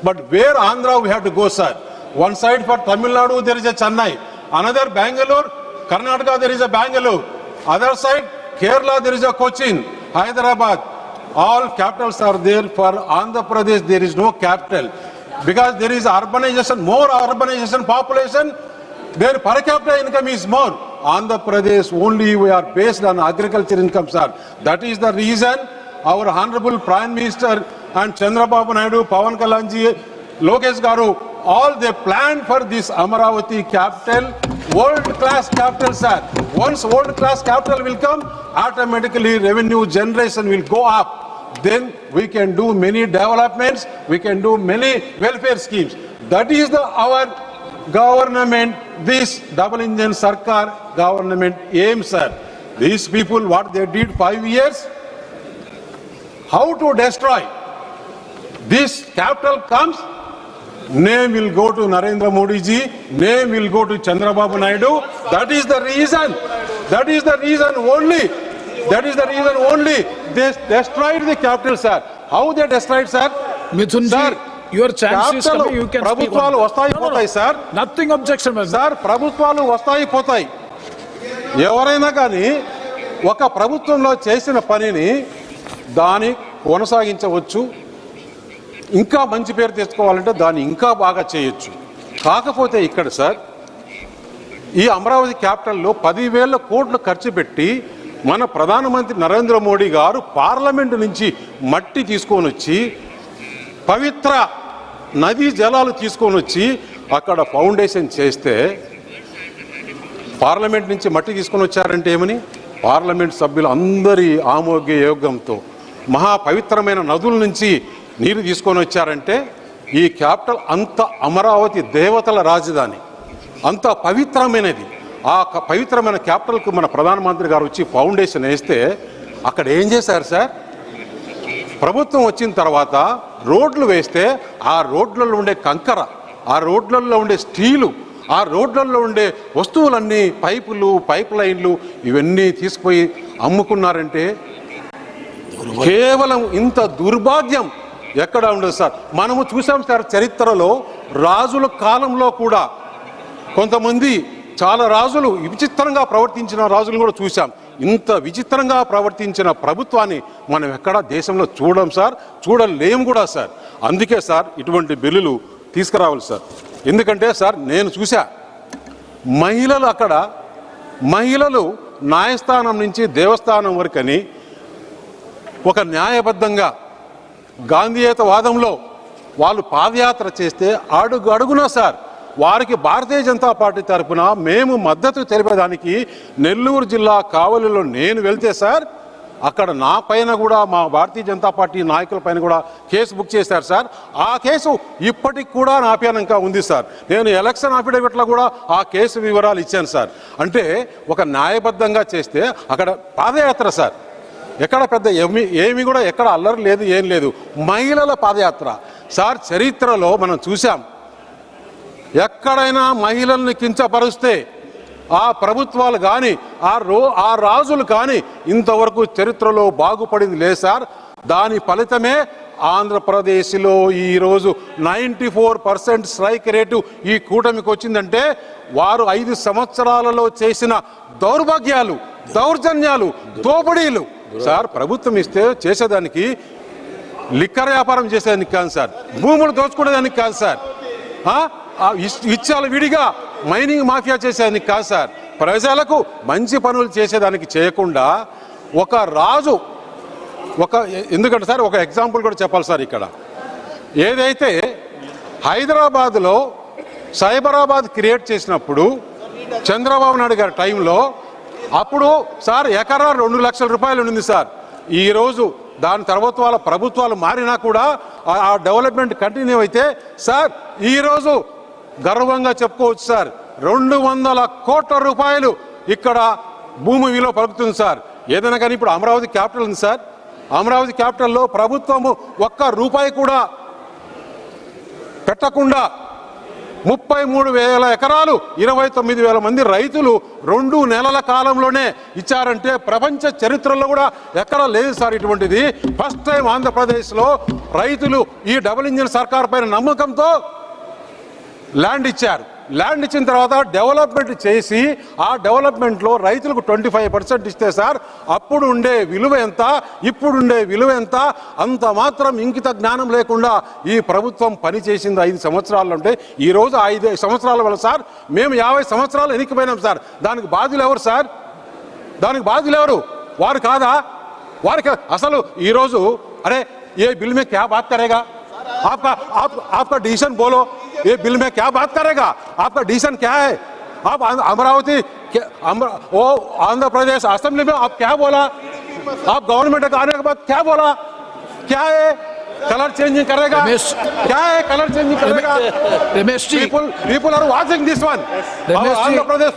But where Andhra we have to go, sir? One side for Tamil Nadu there is a Chennai, another Bangalore, Karnataka there is a Bangalore, other side Kerala there is a Cochin, Hyderabad. All capitals are there. For Andhra Pradesh there is no capital because there is urbanization, more urbanization population. Their per capita income is more. Andhra Pradesh only we are based on agriculture income, sir. That is the reason our Honorable Prime Minister and Chandrababu Naidu, Pawan Kalyanji, Lokesh Garu, all they planned for this Amaravati capital, world-class capital, sir. Once world-class capital will come, automatically revenue generation will go up. Then we can do many developments, we can do many welfare schemes. That is our government, this double engine Sarkar government aim, sir. These people, what they did 5 years, how to destroy. This capital comes, name will go to Narendra Modi ji, name will go to Chandrababu Naidu. That is the reason. That is the reason only. That is the reason only. They destroyed the capital, sir. How they destroyed, sir? Mithun Sir, your chance is coming. You can speak. ప్రభుత్వాలు వస్తాయి పోతాయి, sir. Nothing objection, sir, ప్రభుత్వాలు వస్తాయి పోతాయి. ఎవరైనా కానీ ఒక ప్రభుత్వంలో చేసిన పనిని దాన్ని కొనసాగించవచ్చు, ఇంకా మంచి పేరు తెచ్చుకోవాలంటే దాన్ని ఇంకా బాగా చేయొచ్చు. కాకపోతే ఇక్కడ సార్ ఈ అమరావతి క్యాపిటల్లో 10,000 కోట్లు ఖర్చు పెట్టి మన ప్రధానమంత్రి నరేంద్ర మోడీ గారు పార్లమెంటు నుంచి మట్టి తీసుకొని వచ్చి పవిత్ర నదీ జలాలు తీసుకొని వచ్చి అక్కడ ఫౌండేషన్ చేస్తే పార్లమెంట్ నుంచి మట్టి తీసుకొని వచ్చారంటే ఏమని పార్లమెంట్ సభ్యులు అందరి ఆమోగ్య యోగంతో మహా పవిత్రమైన నదుల నుంచి నీరు తీసుకొని వచ్చారంటే ఈ క్యాపిటల్ అంత అమరావతి దేవతల రాజధాని, అంత పవిత్రమైనది. ఆ పవిత్రమైన క్యాపిటల్కు మన ప్రధానమంత్రి గారు వచ్చి ఫౌండేషన్ వేస్తే అక్కడ ఏం చేశారు సార్? ప్రభుత్వం వచ్చిన తర్వాత రోడ్లు వేస్తే ఆ రోడ్లలో ఉండే కంకర, ఆ రోడ్లలో ఉండే స్టీలు, ఆ రోడ్లలో ఉండే వస్తువులన్నీ పైపులు, పైప్ లైన్లు ఇవన్నీ తీసుకుపోయి అమ్ముకున్నారంటే కేవలం ఇంత దుర్భాగ్యం ఎక్కడ ఉండదు సార్. మనము చూసాం సార్ చరిత్రలో, రాజుల కాలంలో కూడా కొంతమంది చాలా రాజులు విచిత్రంగా ప్రవర్తించిన రాజులను కూడా చూసాం. ఇంత విచిత్రంగా ప్రవర్తించిన ప్రభుత్వాన్ని మనం ఎక్కడా దేశంలో చూడం సార్, చూడలేము కూడా సార్. అందుకే సార్ ఇటువంటి బిల్లులు తీసుకురావాలి సార్. ఎందుకంటే సార్ నేను చూసా మహిళలు అక్కడ, మహిళలు న్యాయస్థానం నుంచి దేవస్థానం వరకని ఒక న్యాయబద్ధంగా గాంధీయేత వాదంలో వాళ్ళు పాదయాత్ర చేస్తే అడుగు అడుగునా సార్ వారికి భారతీయ జనతా పార్టీ తరఫున మేము మద్దతు తెలిపేదానికి నెల్లూరు జిల్లా కావలిలో నేను వెళ్తే సార్ అక్కడ నా పైన కూడా మా భారతీయ జనతా పార్టీ నాయకుల పైన కూడా కేసు బుక్ చేశారు సార్. ఆ కేసు ఇప్పటికి కూడా నా పైన ఇంకా ఉంది సార్. నేను ఎలక్షన్ అఫిడవిట్లో కూడా ఆ కేసు వివరాలు ఇచ్చాను సార్. అంటే ఒక న్యాయబద్ధంగా చేస్తే అక్కడ పాదయాత్ర సార్, ఎక్కడ పెద్ద ఏమి కూడా ఎక్కడ అల్లరి లేదు, ఏం లేదు. మహిళల పాదయాత్ర సార్ చరిత్రలో మనం చూసాం. ఎక్కడైనా మహిళల్ని కించపరుస్తే ఆ ప్రభుత్వాలు కానీ ఆ రాజులు కానీ ఇంతవరకు చరిత్రలో బాగుపడింది లేదు సార్. దాని ఫలితమే ఆంధ్రప్రదేశ్లో ఈరోజు 94% స్ట్రైక్ రేటు ఈ కూటమికి వచ్చిందంటే వారు 5 సంవత్సరాలలో చేసిన దౌర్భాగ్యాలు, దౌర్జన్యాలు, దోపిడీలు సార్. ప్రభుత్వం ఇస్తే చేసేదానికి లిక్కర్ వ్యాపారం చేసేదానికి కాదు సార్, భూములు దోచుకునేదానికి కాదు సార్, ఇచ్చాల విడిగా మైనింగ్ మాఫియా చేసేదానికి కాదు సార్, ప్రజలకు మంచి పనులు చేసేదానికి చేయకుండా ఒక రాజు ఎందుకంటే సార్ ఒక ఎగ్జాంపుల్ కూడా చెప్పాలి సార్. ఇక్కడ ఏదైతే హైదరాబాద్లో సైబరాబాద్ క్రియేట్ చేసినప్పుడు చంద్రబాబు నాయుడు గారి టైంలో అప్పుడు సార్ ఎకరా 2 లక్షల రూపాయలు ఉండింది సార్. ఈరోజు దాని తర్వాత వాళ్ళ ప్రభుత్వాలు మారినా కూడా ఆ డెవలప్మెంట్ కంటిన్యూ అయితే సార్ ఈరోజు గర్వంగా చెప్పుకోవచ్చు సార్ 200 కోట్ల రూపాయలు ఇక్కడ భూమి విలువ పలుకుతుంది సార్. ఏదైనా కానీ ఇప్పుడు అమరావతి క్యాపిటల్ ఉంది సార్. అమరావతి క్యాపిటల్లో ప్రభుత్వము 1 రూపాయి కూడా పెట్టకుండా 33,000 ఎకరాలు 29,000 మంది రైతులు 2 నెలల కాలంలోనే ఇచ్చారంటే ప్రపంచ చరిత్రలో కూడా ఎక్కడ లేదు సార్ ఇటువంటిది. ఫస్ట్ టైం ఆంధ్రప్రదేశ్లో రైతులు ఈ డబుల్ ఇంజిన్ సర్కార్ పైన నమ్మకంతో ల్యాండ్ ఇచ్చారు. ల్యాండ్ ఇచ్చిన తర్వాత డెవలప్మెంట్ చేసి ఆ డెవలప్మెంట్లో రైతులకు 25% ఇస్తే సార్ అప్పుడు ఉండే విలువ ఎంత, ఇప్పుడుండే విలువ ఎంత, అంత మాత్రం ఇంకిత జ్ఞానం లేకుండా ఈ ప్రభుత్వం పనిచేసింది 5 సంవత్సరాలు. అంటే ఈరోజు 5 సంవత్సరాల వల్ల సార్ మేము 50 సంవత్సరాలు ఎన్నికపోయినాం సార్. దానికి బాధ్యులు ఎవరు సార్? దానికి బాధ్యులు ఎవరు? వారు కాదా? వారికి అసలు ఈరోజు అరే ఏ బిల్ మే క్యా బాత్ కరేగా, आपका डिसीजन बोलो, ये बिल में क्या बात करेगा, आपका डिसीजन क्या है? आप अमरावती वो आंध्र प्रदेश असेंबली में आप क्या बोला? आप गवर्नमेंट के आने के बाद क्या बोला? क्या है? कलर चेंजिंग करेगा? क्या है कलर चेंजिंग करेगा? Ramesh ji, people are watching this one. Ramesh ji, Andhra Pradesh